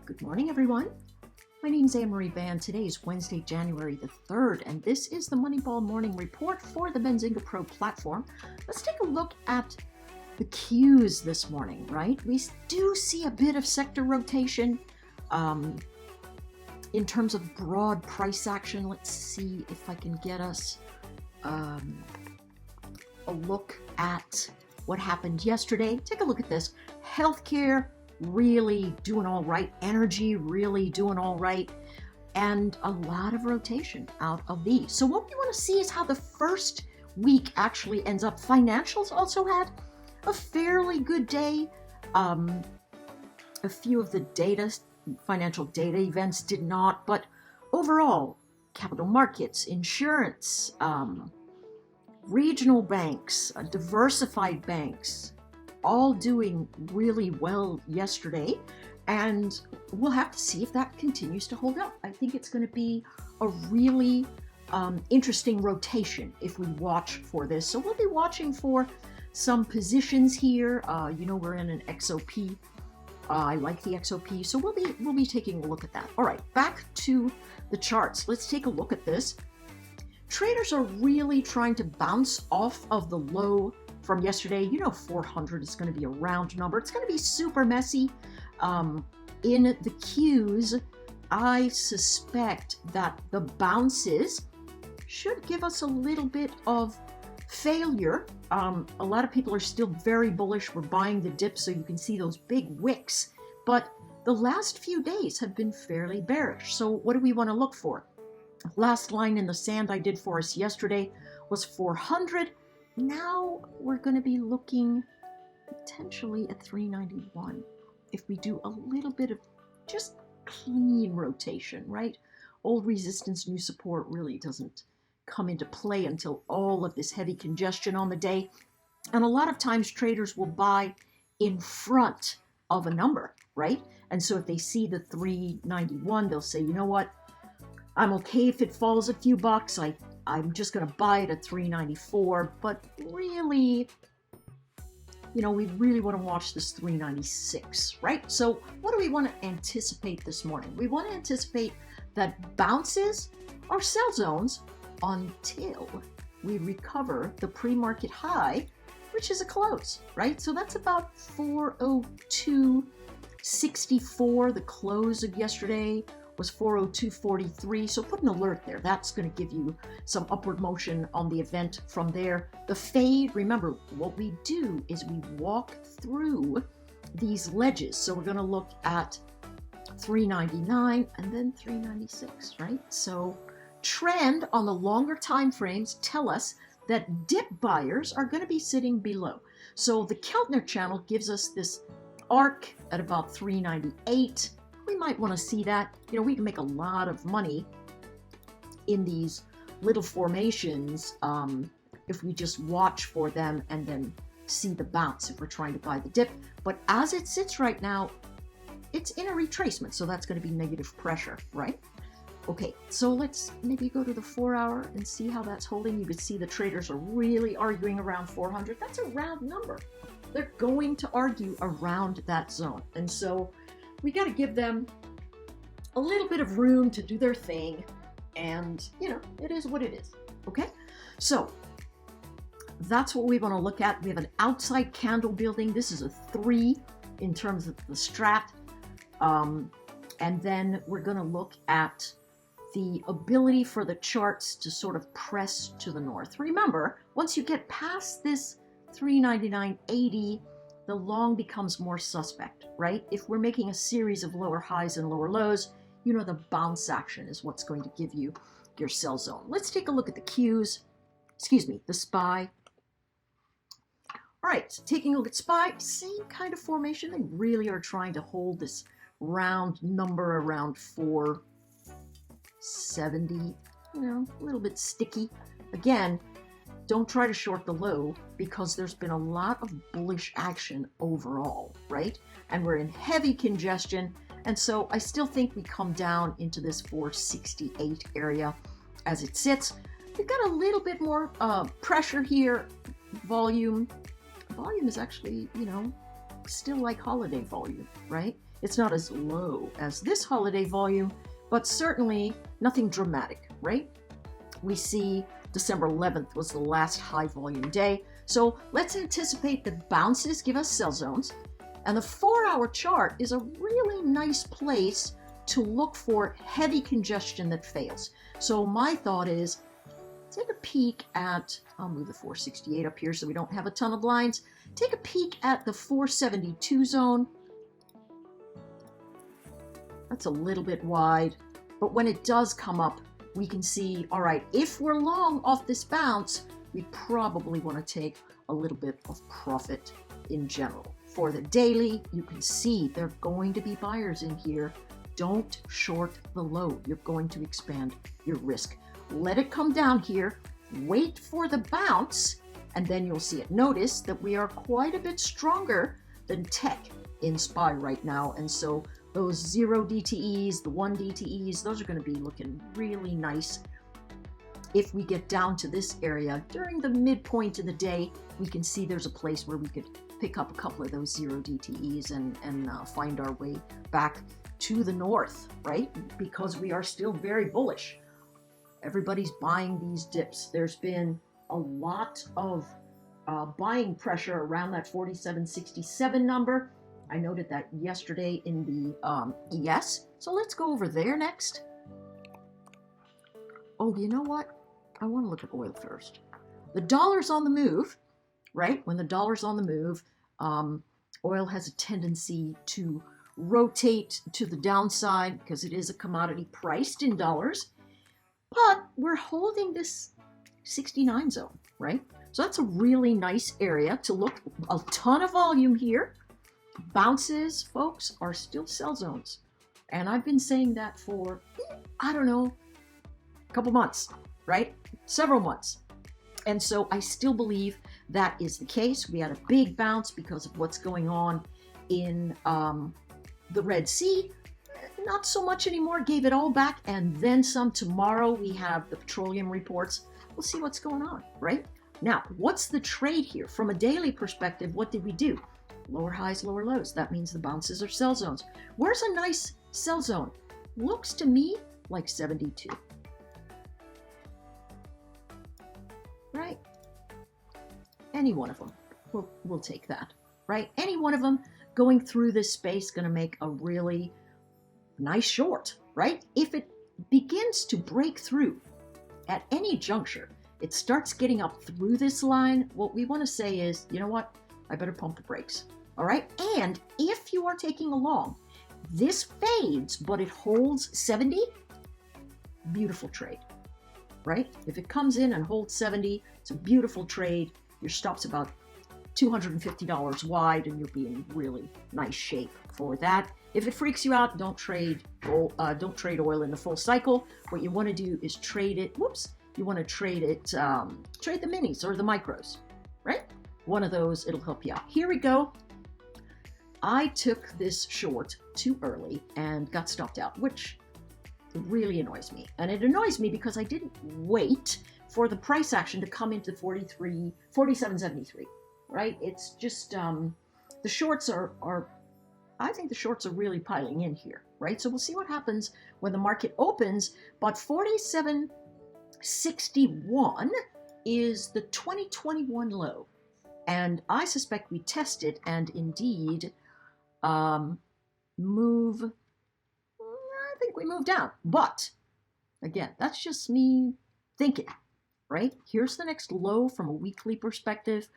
Good morning, everyone. My name is Anne-Marie Van. Today is Wednesday, January the 3rd, and this is the Moneyball Morning Report for the Benzinga Pro platform. Let's take a look at the cues this morning, right? We do see a bit of sector rotation in terms of broad price action. Let's see if I can get us a look at what happened yesterday. Take a look at this. Healthcare really doing all right. Energy really doing all right. And a lot of rotation out of these. So what we want to see is how the first week actually ends up. Financials also had a fairly good day. A few of the financial data events did not, but overall, capital markets, insurance, regional banks, diversified banks, all doing really well yesterday, and we'll have to see if that continues to hold up. I think it's going to be a really interesting rotation if we watch for this. So we'll be watching for some positions here. We're in an XOP. I like the XOP, so we'll be taking a look at that. All right, back to the charts. Let's take a look at this. Traders are really trying to bounce off of the low from yesterday. 400 is going to be a round number. It's going to be super messy. In the cues, I suspect that the bounces should give us a little bit of failure. A lot of people are still very bullish. We're buying the dip, so you can see those big wicks. But the last few days have been fairly bearish. So what do we want to look for? Last line in the sand I did for us yesterday was 400. Now we're going to be looking potentially at 391 if we do a little bit of just clean rotation, right? Old resistance, new support really doesn't come into play until all of this heavy congestion on the day. And a lot of times traders will buy in front of a number, right? And so if they see the 391, they'll say, you know what? I'm okay if it falls a few bucks. I'm just going to buy it at 394. But really, we really want to watch this 396, right? So what do we want to anticipate this morning? We want to anticipate that bounces are sell zones until we recover the pre-market high, which is a close, right? So that's about 402.64. The close of yesterday was 402.43, so put an alert there. That's going to give you some upward motion on the event from there. The fade, remember, what we do is we walk through these ledges. So we're going to look at 399 and then 396, right? So trend on the longer time frames tell us that dip buyers are going to be sitting below. So the Keltner channel gives us this arc at about 398. We might want to see that. We can make a lot of money in these little formations if we just watch for them and then see the bounce if we're trying to buy the dip. But as it sits right now, it's in a retracement, so that's going to be negative pressure, right? Okay, so let's maybe go to the 4-hour and see how that's holding. You can see the traders are really arguing around 400. That's a round number. They're going to argue around that zone. And so we got to give them a little bit of room to do their thing. And, it is what it is. Okay? So that's what we want to look at. We have an outside candle building. This is a 3 in terms of the strat. And then we're going to look at the ability for the charts to sort of press to the north. Remember, once you get past this 399.80, the long becomes more suspect, right? If we're making a series of lower highs and lower lows, the bounce action is what's going to give you your sell zone. Let's take a look at the cues. The SPY. All right, taking a look at SPY, same kind of formation. They really are trying to hold this round number around 470, a little bit sticky. Again, don't try to short the low because there's been a lot of bullish action overall, right? And we're in heavy congestion. And so I still think we come down into this 468 area as it sits. We've got a little bit more pressure here. Volume is actually, still like holiday volume, right? It's not as low as this holiday volume, but certainly nothing dramatic, right? We see December 11th was the last high volume day. So let's anticipate that bounces give us sell zones. And the 4-hour chart is a really nice place to look for heavy congestion that fails. So my thought is, take a peek at, I'll move the 468 up here so we don't have a ton of lines. Take a peek at the 472 zone. That's a little bit wide, but when it does come up, we can see, all right, if we're long off this bounce, we probably want to take a little bit of profit in general. For the daily, you can see there are going to be buyers in here. Don't short the low. You're going to expand your risk. Let it come down here, wait for the bounce, and then you'll see it. Notice that we are quite a bit stronger than tech in SPY right now, and so those 0 DTEs, the 1 DTEs, those are going to be looking really nice. If we get down to this area during the midpoint of the day, we can see there's a place where we could pick up a couple of those 0 DTEs and find our way back to the north, right? Because we are still very bullish. Everybody's buying these dips. There's been a lot of buying pressure around that 47.67 number. I noted that yesterday in the ES. So let's go over there next. Oh, you know what? I want to look at oil first. The dollar's on the move, right? When the dollar's on the move, oil has a tendency to rotate to the downside because it is a commodity priced in dollars. But we're holding this 69 zone, right? So that's a really nice area to look. A ton of volume here. Bounces, folks, are still sell zones. And I've been saying that for, I don't know, a couple months, right? Several months. And so I still believe that is the case. We had a big bounce because of what's going on in the Red Sea. Not so much anymore. Gave it all back and then some. Tomorrow we have the petroleum reports. We'll see what's going on, right? Now, what's the trade here? From a daily perspective, what did we do? Lower highs, lower lows. That means the bounces are sell zones. Where's a nice sell zone? Looks to me like 72. Right? Any one of them. We'll take that, right? Any one of them going through this space going to make a really nice short, right? If it begins to break through at any juncture, it starts getting up through this line, what we want to say is, you know what? I better pump the brakes. All right? And if you are taking a long, this fades, but it holds 70, beautiful trade, right? If it comes in and holds 70, it's a beautiful trade. Your stop's about $250 wide, and you'll be in really nice shape for that. If it freaks you out, don't trade oil in the full cycle. What you want to do is trade it. You want to trade it. Trade the minis or the micros, right? One of those, it'll help you out. Here we go. I took this short too early and got stopped out, which really annoys me. And it annoys me because I didn't wait for the price action to come into 47.73, right? It's just, the shorts are, I think the shorts are really piling in here, right? So we'll see what happens when the market opens, but 47.61 is the 2021 low. And I suspect we test it and indeed move, I think we move down. But again, that's just me thinking, right? Here's the next low from a weekly perspective,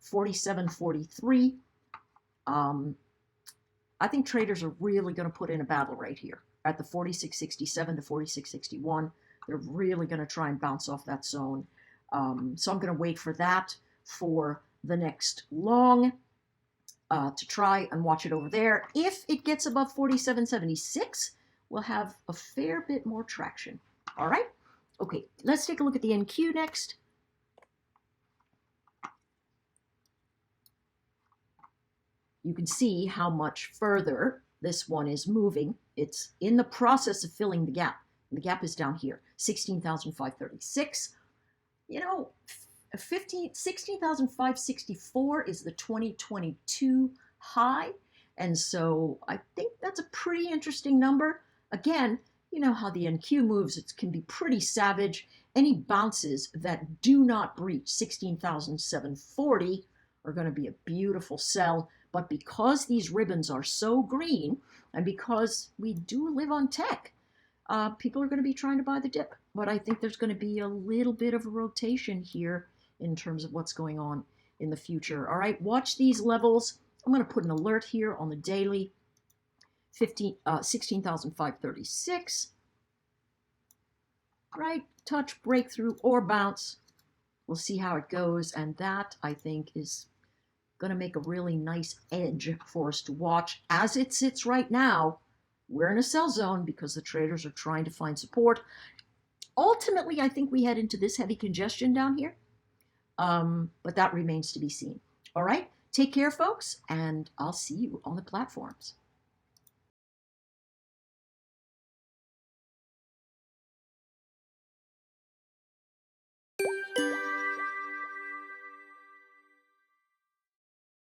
47.43. I think traders are really going to put in a battle right here at the 46.67 to 46.61. They're really going to try and bounce off that zone. So I'm going to wait for that for the next long to try and watch it over there. If it gets above 47.76, we'll have a fair bit more traction. All right? Okay, let's take a look at the NQ next. You can see how much further this one is moving. It's in the process of filling the gap. The gap is down here, 16,536. You know, 16,564 is the 2022 high, And so I think that's a pretty interesting number. Again, you know how the NQ moves, it can be pretty savage. Any bounces that do not breach 16,740 are going to be a beautiful sell. But because these ribbons are so green, and because we do live on tech, people are going to be trying to buy the dip. But I think there's going to be a little bit of a rotation here in terms of what's going on in the future. All right, watch these levels. I'm going to put an alert here on the daily, 16,536. Right, touch, breakthrough, or bounce. We'll see how it goes, and that, I think, is going to make a really nice edge for us to watch. As it sits right now, we're in a sell zone because the traders are trying to find support. Ultimately, I think we head into this heavy congestion down here, but that remains to be seen. All right, take care, folks, and I'll see you on the platforms.